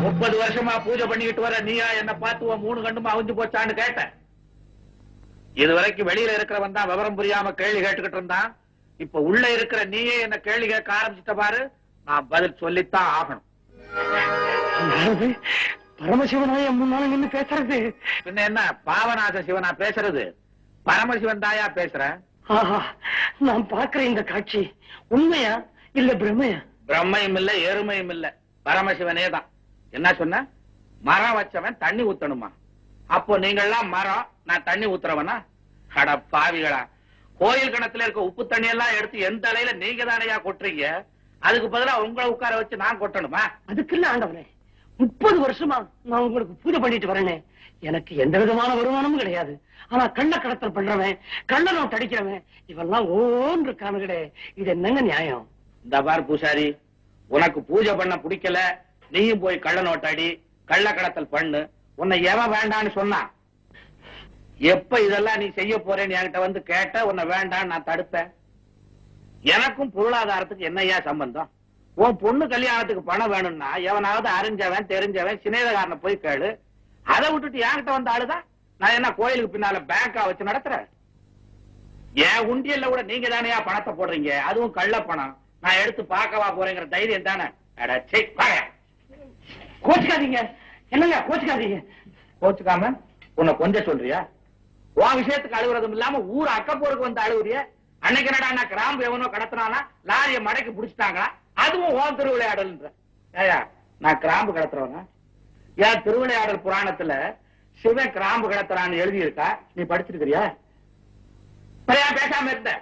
30 வருஷமா பூஜை பண்ணிக்கிட்டு வர நீயா என்ன பார்த்து 3 கண்டுமா அவிஞ்சு போச்சான்னு கேட்டேன். இதுவரைக்கும் வெளியில இருக்கிறவன் தான் விவரம் புரியாம கேள்வி கேட்டுக்கிட்டு இருந்தான். இப்ப உள்ள இருக்கிற நீயே என்ன கேள்வி கேட்க ஆரம்பிச்சிட்ட பாரு. நான் பதில் சொல்லித்தான் ஆகணும். பரமசிவனாய முன்னால நின்னு பேசுறது பின்ன என்ன பாவநாச சிவனா பேசுறது? பரமசிவன் தாயா பேசுறேன். நான் பாக்குற இந்த காட்சி உண்மையா இல்ல பிரம்மையா? பிரம்மையும் இல்ல எருமையும் இல்ல, பரமசிவனே தான். என்ன சொன்ன? மரம் வச்சவன் தண்ணி ஊத்தணுமா? அப்போ நீங்கள்லாம் மரம், நான் தண்ணி ஊத்துறவனா? அட பாவிகளா, கோயில் கிணத்துல இருக்க உப்பு தண்ணி எல்லாம் எடுத்து எந்த தலையில நீங்க தானையா கொட்டுறீங்க? அதுக்கு பதிலா உங்களை உட்கார வச்சு நான் கொட்டணுமா? அதுக்கு இல்ல ஆண்டவனே, 30 வருஷமா நான் உங்களுக்கு பூஜை பண்ணிட்டு வரேனே, எனக்கு எந்த விதமான வருமானமும் கிடையாது. ஆனா கள்ள கடத்தல் பண்றவன், கள்ள நோட்டு அடிக்கிறவன் இவெல்லாம் ஓன் இருக்கானுங்களே, இது என்னங்க நியாயம்? இந்த பார் பூசாரி, உனக்கு பூஜை பண்ண பிடிக்கல, நீயும் போய் கள்ள நோட்டாடி கள்ள கடத்தல் பண்ணு. உன்னை எவன் வேண்டான்னு சொன்னா? எப்ப இதெல்லாம் நீ செய்ய போறேன்னு என்கிட்ட வந்து கேட்ட, உன்னை வேண்டான்னு நான் தடுப்பேன். எனக்கும் பொருளாதாரத்துக்கு என்னையா சம்பந்தம்? உன் பொண்ணு கல்யாணத்துக்கு பணம் வேணும்னா எவனாவது அறிஞ்சவன் தெரிஞ்சவன் சிநேகக்காரனை போய் கேளு. அதை விட்டுட்டு என்கிட்ட வந்த ஆளுதான். நான் என்ன கோயிலுக்கு பின்னால பேங்கா வச்சு நடத்துறேன்? என் உண்டியல்ல கூட நீங்க தானே பணத்தை போடுறீங்க, அதுவும் கள்ள பணம். நான் எடுத்து பார்க்கவா போறேங்கிற தைரியம் தானே? கோச்சுக்காதீங்க. என்னங்க கோச்சுக்காதீங்க? கோச்சுக்காம உன்னை கொஞ்சம் சொல்றியா? உன் விஷயத்துக்கு அழுகுறதும் இல்லாம ஊர் அக்கப்போருக்கு வந்து அழுகுறிய. அன்னைக்கு என்னடா கிராம்பு எவனோ கடத்தினானா லாரிய மடக்கி புடிச்சிட்டாங்களா, அதுவும் ஓன் திருவிளையாடல்ன்ற. ஏயா நான் கிராம்பு கடத்துறவனா? ஏன் திருவிளையாடல் புராணத்துல சிவன் கிராம்பு கடத்துறான்னு எழுதி இருக்கா? நீ படிச்சிருக்கிறியா? பேசாம இருந்த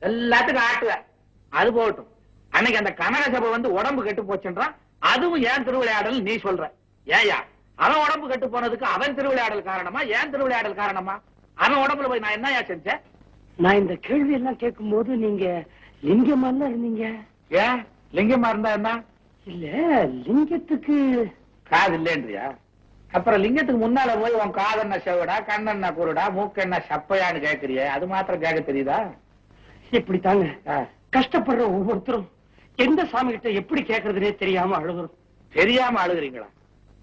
எல்லாத்துக்கும் ஆட்டுவ. அது போகட்டும், அன்னைக்கு அந்த கனக சபை வந்து உடம்பு கெட்டு போச்சுன்றான், அதுவும் ஏன் திருவிளையாடல் நீ சொல்ற. ஏயா அவன் உடம்பு கெட்டு போனதுக்கு அவன் திருவிளையாடல் காரணமா, ஏன் திருவிளையாடல் காரணமா? அவன் உடம்புல போய் நான் என்னையா செஞ்சேன்? நான் இந்த கேள்வி எல்லாம் கேட்கும் போது நீங்க லிங்கமா இருந்தீங்க. ஏன் லிங்கமா இருந்தா என்ன? இல்ல லிங்கத்துக்கு காது இல்லைன்றியா? அப்புறம் லிங்கத்துக்கு முன்னால போய் உன் காதென்ன செவடா, கண்ணென்ன குருடா, மூக்கு என்ன சப்பையான்னு கேட்கறிய, அது மாத்திரம் கேட்க தெரியுதா? இப்படித்தாங்க கஷ்டப்படுற ஒவ்வொருத்தரும் எந்த சாமி கிட்ட எப்படி கேட்கறதுனே தெரியாம அழுகுறோம். தெரியாம அழுகுறீங்களா?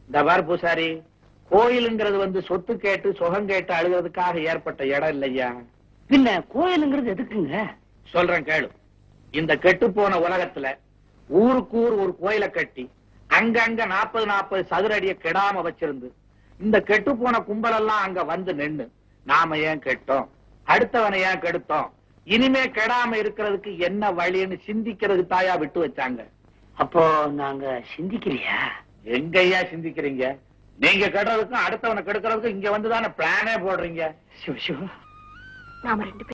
இந்த பார் பூசாரி, கோயிலுங்கிறது வந்து சொத்து கேட்டு சுகம் கேட்டு அழுகிறதுக்காக ஏற்பட்ட இடம் இல்லையா? பின்ன கோயிலுங்கிறது எதுக்குங்க? சொல்றேன் கேளு. இந்த கெட்டு போன உலகத்துல ஊருக்கு ஊர் ஒரு கோயிலை கட்டி அங்கங்க 40 சதுர அடிய கெடாம வச்சிருந்து இந்த கெட்டு போன கும்பல் எல்லாம் அங்க வந்து நின்னு நாம ஏன் கெட்டோம், அடுத்தவனை ஏன் கெடுத்தோம், இனிமே கெடாம இருக்கிறதுக்கு என்ன வழின்னு சிந்திக்கிறதுக்கு தாயா விட்டு வச்சாங்க. அப்போ நாங்க சிந்திக்கலையா? எங்கய்யா சிந்திக்கிறீங்க? நீங்க கெடுறதுக்கும் அடுத்தவனை கெடுக்கிறதுக்கும் இங்க வந்துதானே பிளானே போடுறீங்க. சிவ சிவ, நாம 2